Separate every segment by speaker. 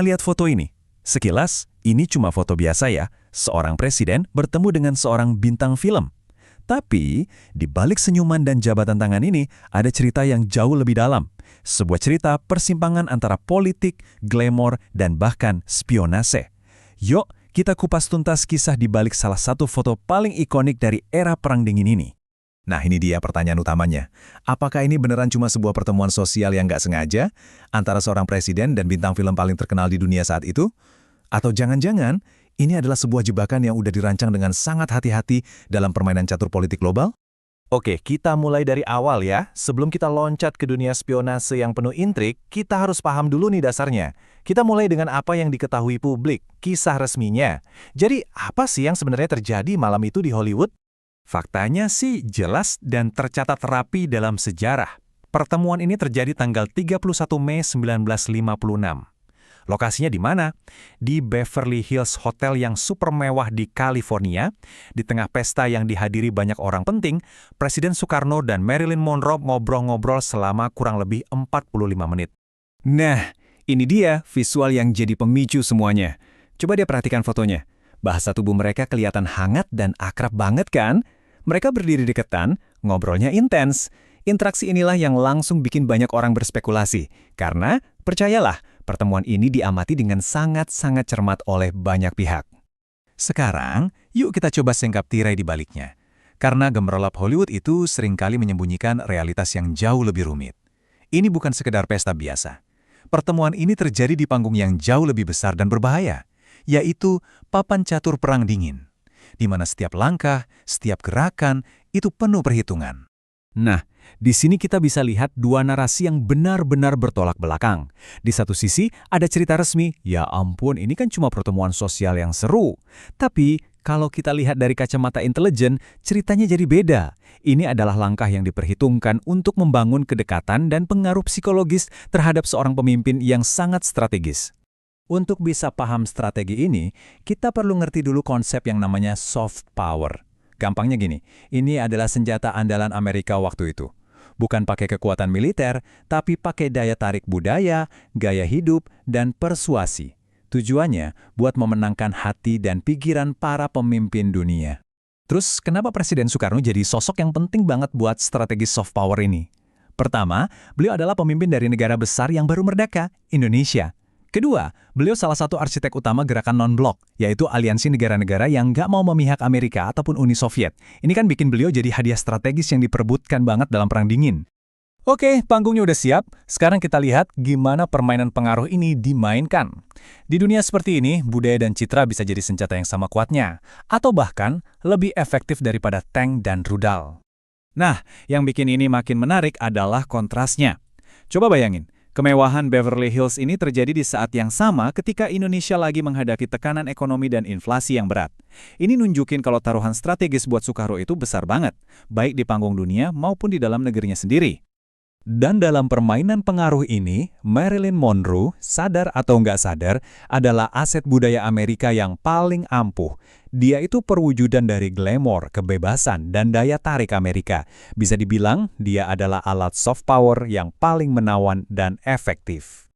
Speaker 1: Pernah lihat foto ini? Sekilas, ini cuma foto biasa ya, seorang presiden bertemu dengan seorang bintang film. Tapi, di balik senyuman dan jabatan tangan ini, ada cerita yang jauh lebih dalam. Sebuah cerita persimpangan antara politik, glamor, dan bahkan spionase. Yuk, kita kupas tuntas kisah di balik salah satu foto paling ikonik dari era Perang Dingin ini. Nah, ini dia pertanyaan utamanya. Apakah ini beneran cuma sebuah pertemuan sosial yang nggak sengaja antara seorang presiden dan bintang film paling terkenal di dunia saat itu? Atau jangan-jangan ini adalah sebuah jebakan yang udah dirancang dengan sangat hati-hati dalam permainan catur politik global? Oke, kita mulai dari awal ya. Sebelum kita loncat ke dunia spionase yang penuh intrik, kita harus paham dulu nih dasarnya. Kita mulai dengan apa yang diketahui publik, kisah resminya. Jadi, apa sih yang sebenarnya terjadi malam itu di Hollywood? Faktanya sih jelas dan tercatat rapi dalam sejarah. Pertemuan ini terjadi tanggal 31 Mei 1956. Lokasinya di mana? Di Beverly Hills Hotel yang super mewah di California. Di tengah pesta yang dihadiri banyak orang penting, Presiden Soekarno dan Marilyn Monroe ngobrol-ngobrol selama kurang lebih 45 menit. Nah, ini dia visual yang jadi pemicu semuanya. Coba dia perhatikan fotonya. Bahasa tubuh mereka kelihatan hangat dan akrab banget kan? Mereka berdiri deketan, ngobrolnya intens. Interaksi inilah yang langsung bikin banyak orang berspekulasi. Karena, percayalah, pertemuan ini diamati dengan sangat-sangat cermat oleh banyak pihak. Sekarang, yuk kita coba singkap tirai di baliknya. Karena gemerlap Hollywood itu seringkali menyembunyikan realitas yang jauh lebih rumit. Ini bukan sekedar pesta biasa. Pertemuan ini terjadi di panggung yang jauh lebih besar dan berbahaya, yaitu papan catur perang dingin, di mana setiap langkah, setiap gerakan, itu penuh perhitungan. Nah, di sini kita bisa lihat dua narasi yang benar-benar bertolak belakang. Di satu sisi, ada cerita resmi, ya ampun ini kan cuma pertemuan sosial yang seru. Tapi, kalau kita lihat dari kacamata intelijen, ceritanya jadi beda. Ini adalah langkah yang diperhitungkan untuk membangun kedekatan dan pengaruh psikologis terhadap seorang pemimpin yang sangat strategis. Untuk bisa paham strategi ini, kita perlu ngerti dulu konsep yang namanya soft power. Gampangnya gini, ini adalah senjata andalan Amerika waktu itu. Bukan pakai kekuatan militer, tapi pakai daya tarik budaya, gaya hidup, dan persuasi. Tujuannya buat memenangkan hati dan pikiran para pemimpin dunia. Terus, kenapa Presiden Soekarno jadi sosok yang penting banget buat strategi soft power ini? Pertama, beliau adalah pemimpin dari negara besar yang baru merdeka, Indonesia. Kedua, beliau salah satu arsitek utama gerakan non-blok, yaitu aliansi negara-negara yang nggak mau memihak Amerika ataupun Uni Soviet. Ini kan bikin beliau jadi hadiah strategis yang diperebutkan banget dalam Perang Dingin. Oke, panggungnya udah siap. Sekarang kita lihat gimana permainan pengaruh ini dimainkan. Di dunia seperti ini, budaya dan citra bisa jadi senjata yang sama kuatnya, atau bahkan lebih efektif daripada tank dan rudal. Nah, yang bikin ini makin menarik adalah kontrasnya. Coba bayangin. Kemewahan Beverly Hills ini terjadi di saat yang sama ketika Indonesia lagi menghadapi tekanan ekonomi dan inflasi yang berat. Ini nunjukin kalau taruhan strategis buat Soekarno itu besar banget, baik di panggung dunia maupun di dalam negerinya sendiri. Dan dalam permainan pengaruh ini, Marilyn Monroe, sadar atau nggak sadar, adalah aset budaya Amerika yang paling ampuh. Dia itu perwujudan dari glamor, kebebasan, dan daya tarik Amerika. Bisa dibilang, dia adalah alat soft power yang paling menawan dan efektif.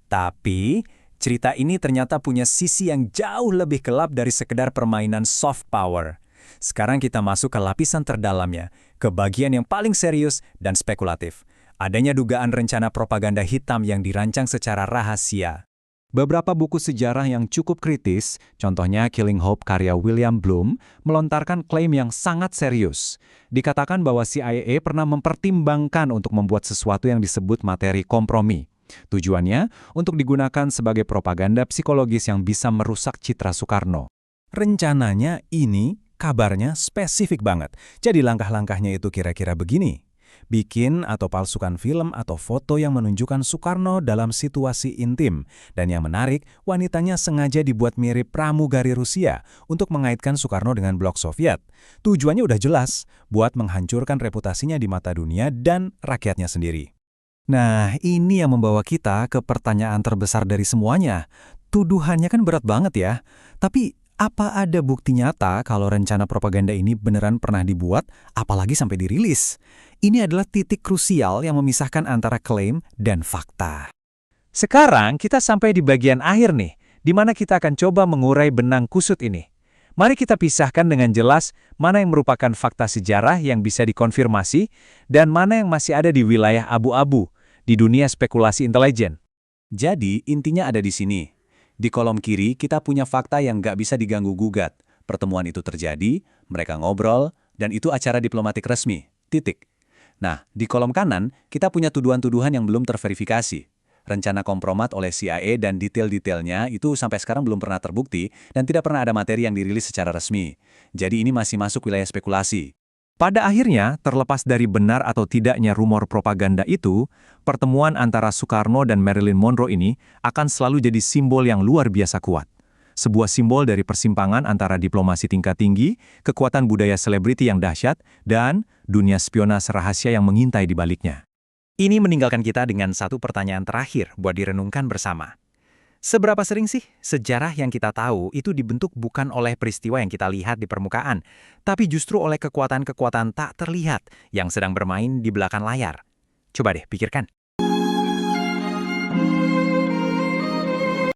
Speaker 1: Tapi, cerita ini ternyata punya sisi yang jauh lebih gelap dari sekedar permainan soft power. Sekarang kita masuk ke lapisan terdalamnya, ke bagian yang paling serius dan spekulatif. Adanya dugaan rencana propaganda hitam yang dirancang secara rahasia. Beberapa buku sejarah yang cukup kritis, contohnya Killing Hope karya William Bloom, melontarkan klaim yang sangat serius. Dikatakan bahwa CIA pernah mempertimbangkan untuk membuat sesuatu yang disebut materi kompromi. Tujuannya untuk digunakan sebagai propaganda psikologis yang bisa merusak citra Soekarno. Rencananya ini, kabarnya spesifik banget. Jadi langkah-langkahnya itu kira-kira begini. Bikin atau palsukan film atau foto yang menunjukkan Soekarno dalam situasi intim. Dan yang menarik, wanitanya sengaja dibuat mirip pramugari Rusia untuk mengaitkan Soekarno dengan blok Soviet. Tujuannya udah jelas, buat menghancurkan reputasinya di mata dunia dan rakyatnya sendiri. Nah, ini yang membawa kita ke pertanyaan terbesar dari semuanya. Tuduhannya kan berat banget ya. Tapi, apa ada bukti nyata kalau rencana propaganda ini beneran pernah dibuat, apalagi sampai dirilis? Ini adalah titik krusial yang memisahkan antara klaim dan fakta.
Speaker 2: Sekarang kita sampai di bagian akhir nih, di mana kita akan coba mengurai benang kusut ini. Mari kita pisahkan dengan jelas mana yang merupakan fakta sejarah yang bisa dikonfirmasi dan mana yang masih ada di wilayah abu-abu, di dunia spekulasi intelijen.
Speaker 1: Jadi, intinya ada di sini. Di kolom kiri, kita punya fakta yang nggak bisa diganggu-gugat. Pertemuan itu terjadi, mereka ngobrol, dan itu acara diplomatik resmi. Titik. Nah, di kolom kanan, kita punya tuduhan-tuduhan yang belum terverifikasi. Rencana kompromat oleh CIA dan detail-detailnya itu sampai sekarang belum pernah terbukti dan tidak pernah ada materi yang dirilis secara resmi. Jadi ini masih masuk wilayah spekulasi.
Speaker 2: Pada akhirnya, terlepas dari benar atau tidaknya rumor propaganda itu, pertemuan antara Soekarno dan Marilyn Monroe ini akan selalu jadi simbol yang luar biasa kuat. Sebuah simbol dari persimpangan antara diplomasi tingkat tinggi, kekuatan budaya selebriti yang dahsyat, dan dunia spionase rahasia yang mengintai di baliknya.
Speaker 3: Ini meninggalkan kita dengan satu pertanyaan terakhir buat direnungkan bersama. Seberapa sering sih sejarah yang kita tahu itu dibentuk bukan oleh peristiwa yang kita lihat di permukaan, tapi justru oleh kekuatan-kekuatan tak terlihat yang sedang bermain di belakang layar? Coba deh pikirkan.